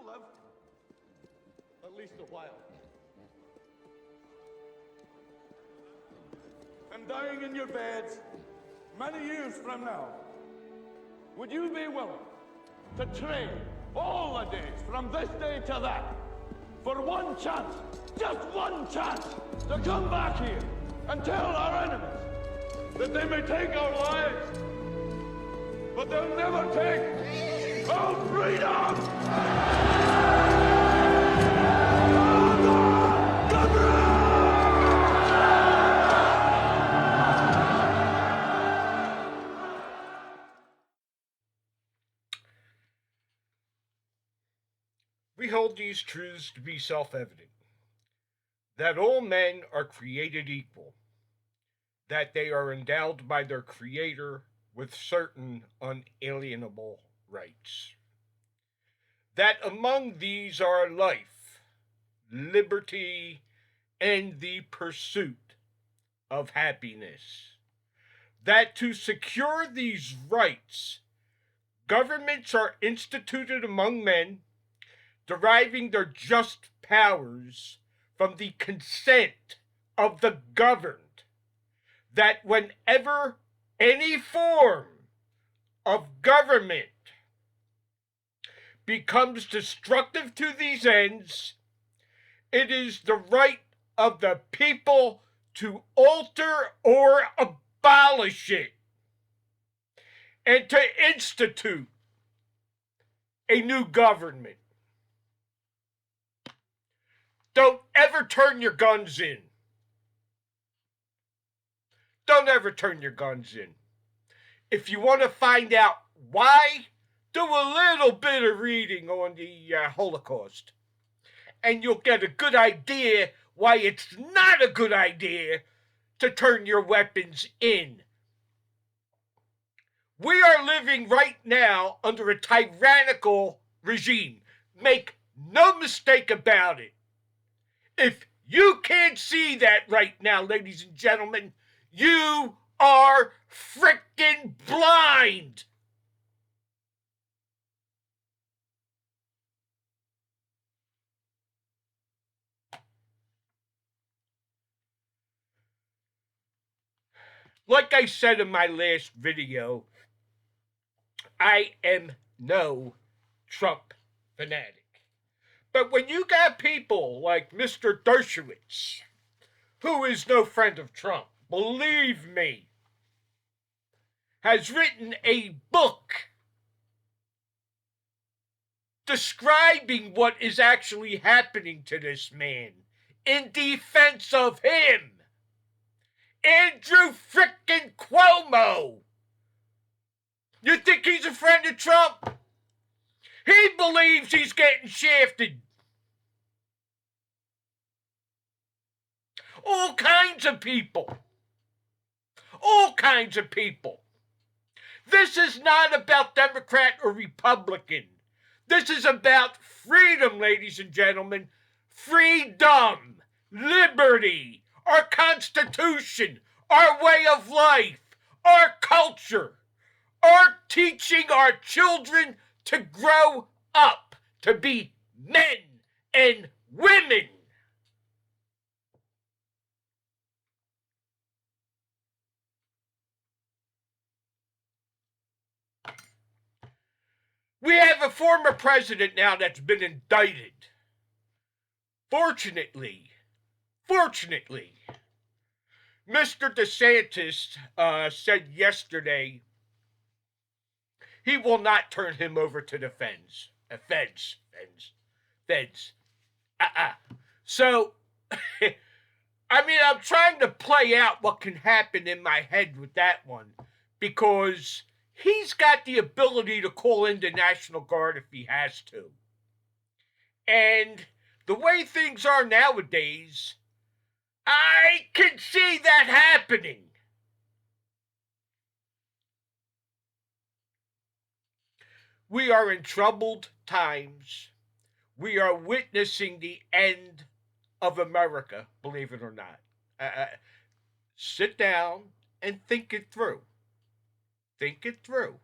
lived. At least a while. And dying in your beds many years from now, would you be willing to trade all the days from this day to that for one chance, just one chance, to come back here and tell our enemies that they may take our lives, but they'll never take our freedom! We hold these truths to be self-evident, that all men are created equal, that they are endowed by their Creator with certain unalienable rights, that among these are life, liberty, and the pursuit of happiness, that to secure these rights, governments are instituted among men, deriving their just powers from the consent of the governed, that whenever any form of government becomes destructive to these ends, it is the right of the people to alter or abolish it, and to institute a new government. Don't ever turn your guns in. Don't ever turn your guns in. If you want to find out why, do a little bit of reading on the Holocaust, and you'll get a good idea why it's not a good idea to turn your weapons in. We are living right now under a tyrannical regime. Make no mistake about it. If you can't see that right now, ladies and gentlemen, you are freaking blind. Like I said in my last video, I am no Trump fanatic. But when you got people like Mr. Dershowitz, who is no friend of Trump, believe me, has written a book describing what is actually happening to this man in defense of him. Andrew frickin' Cuomo. You think he's a friend of Trump? He believes he's getting shafted. All kinds of people. All kinds of people. This is not about Democrat or Republican. This is about freedom, ladies and gentlemen. Freedom, liberty, our Constitution, our way of life, our culture, our teaching our children to grow up to be men and women. We have a former president now that's been indicted. Fortunately, Mr. DeSantis said yesterday he will not turn him over to the feds. So, I mean, I'm trying to play out what can happen in my head with that one, because he's got the ability to call in the National Guard if he has to. And the way things are nowadays, I can see that happening. We are in troubled times. We are witnessing the end of America, believe it or not. Sit down and think it through. Think it through.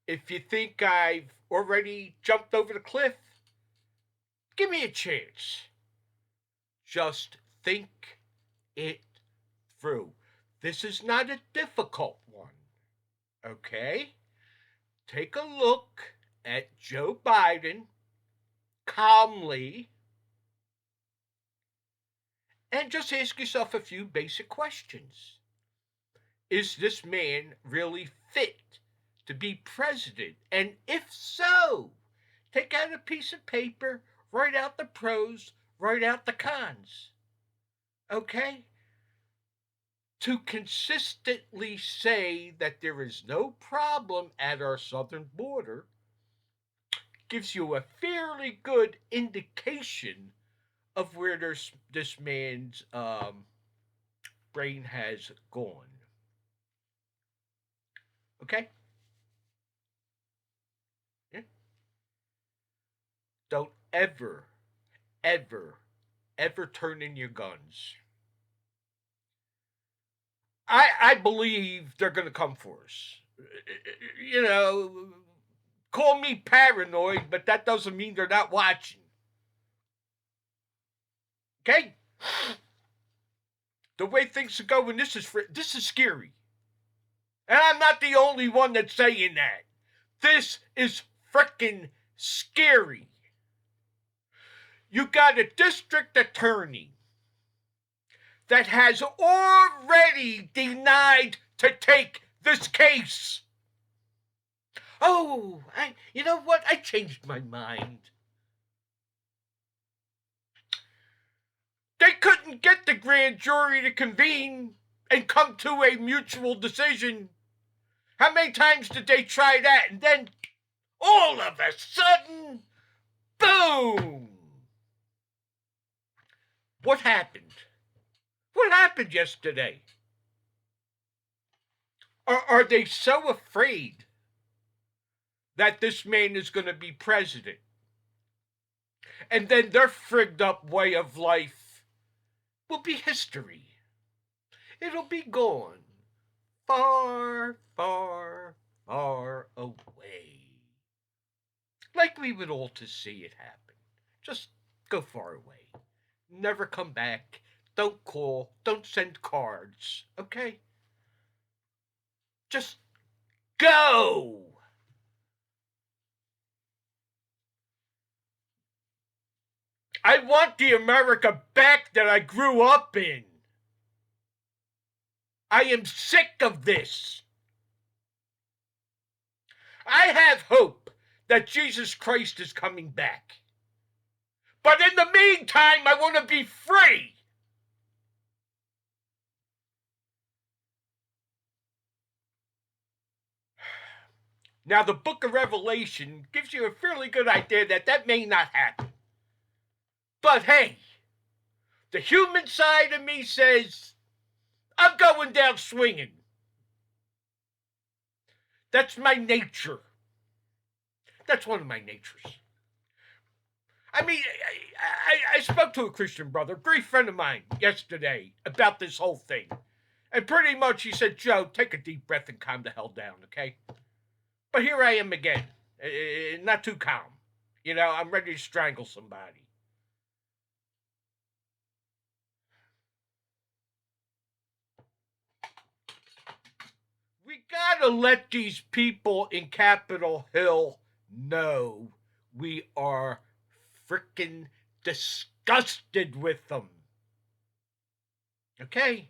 If you think I've already jumped over the cliff, Give me a chance. Just think it through. This is not a difficult one. Okay? Take a look at Joe Biden calmly and just ask yourself a few basic questions. Is this man really fit to be president? And if so, take out a piece of paper, write out the pros, write out the cons. Okay? To consistently say that there is no problem at our southern border gives you a fairly good indication of where this man's brain has gone. Okay? Yeah. Don't ever, ever, ever turn in your guns. I believe they're going to come for us. You know, call me paranoid, but that doesn't mean they're not watching. Okay? The way things are going, this is scary. And I'm not the only one that's saying that. This is frickin' scary. You got a district attorney that has already denied to take this case. Oh, you know what? I changed my mind. They couldn't get the grand jury to convene and come to a mutual decision. How many times did they try that? And then, all of a sudden, boom! What happened? What happened yesterday? Are they so afraid that this man is going to be president? And then their frigged up way of life will be history. It'll be gone. Far, far, far away. Like we would all to see it happen. Just go far away. Never come back. Don't call. Don't send cards. Okay? Just go. I want the America back that I grew up in. I am sick of this. I have hope that Jesus Christ is coming back. But in the meantime, I want to be free. Now, the book of Revelation gives you a fairly good idea that may not happen. But hey, the human side of me says, I'm going down swinging. That's my nature. That's one of my natures. I mean, I spoke to a Christian brother, a great friend of mine, yesterday about this whole thing. And pretty much he said, Joe, take a deep breath and calm the hell down, okay? But here I am again, not too calm. You know, I'm ready to strangle somebody. We gotta let these people in Capitol Hill know we are frickin' disgusted with them. Okay?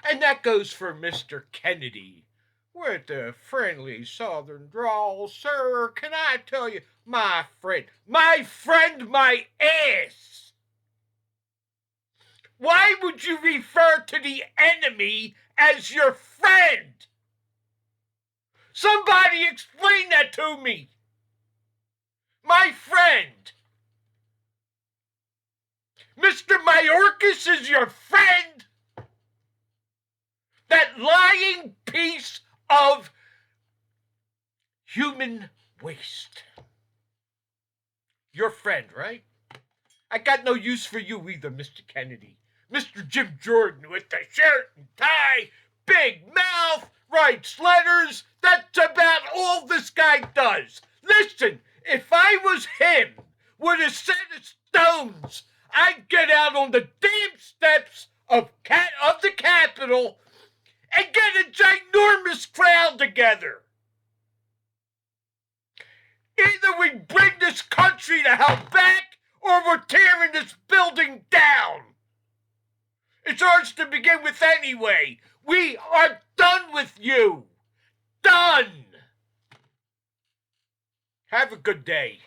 And that goes for Mr. Kennedy with the friendly southern drawl. Sir, can I tell you, my friend, my ass. Why would you refer to the enemy as your friend? Somebody explain that to me. My friend. Mr. Mayorkas is your friend? That lying piece of human waste. Your friend, right? I got no use for you either, Mr. Kennedy. Mr. Jim Jordan with the shirt and tie, big mouth, writes letters. That's about all this guy does. Listen, if I was him, with a set of stones, I'd get out on the damn steps of the Capitol and get a ginormous crowd together. Either we bring this country the hell back, or we're tearing this building down. It's ours to begin with anyway. We are done with you. Done. Have a good day.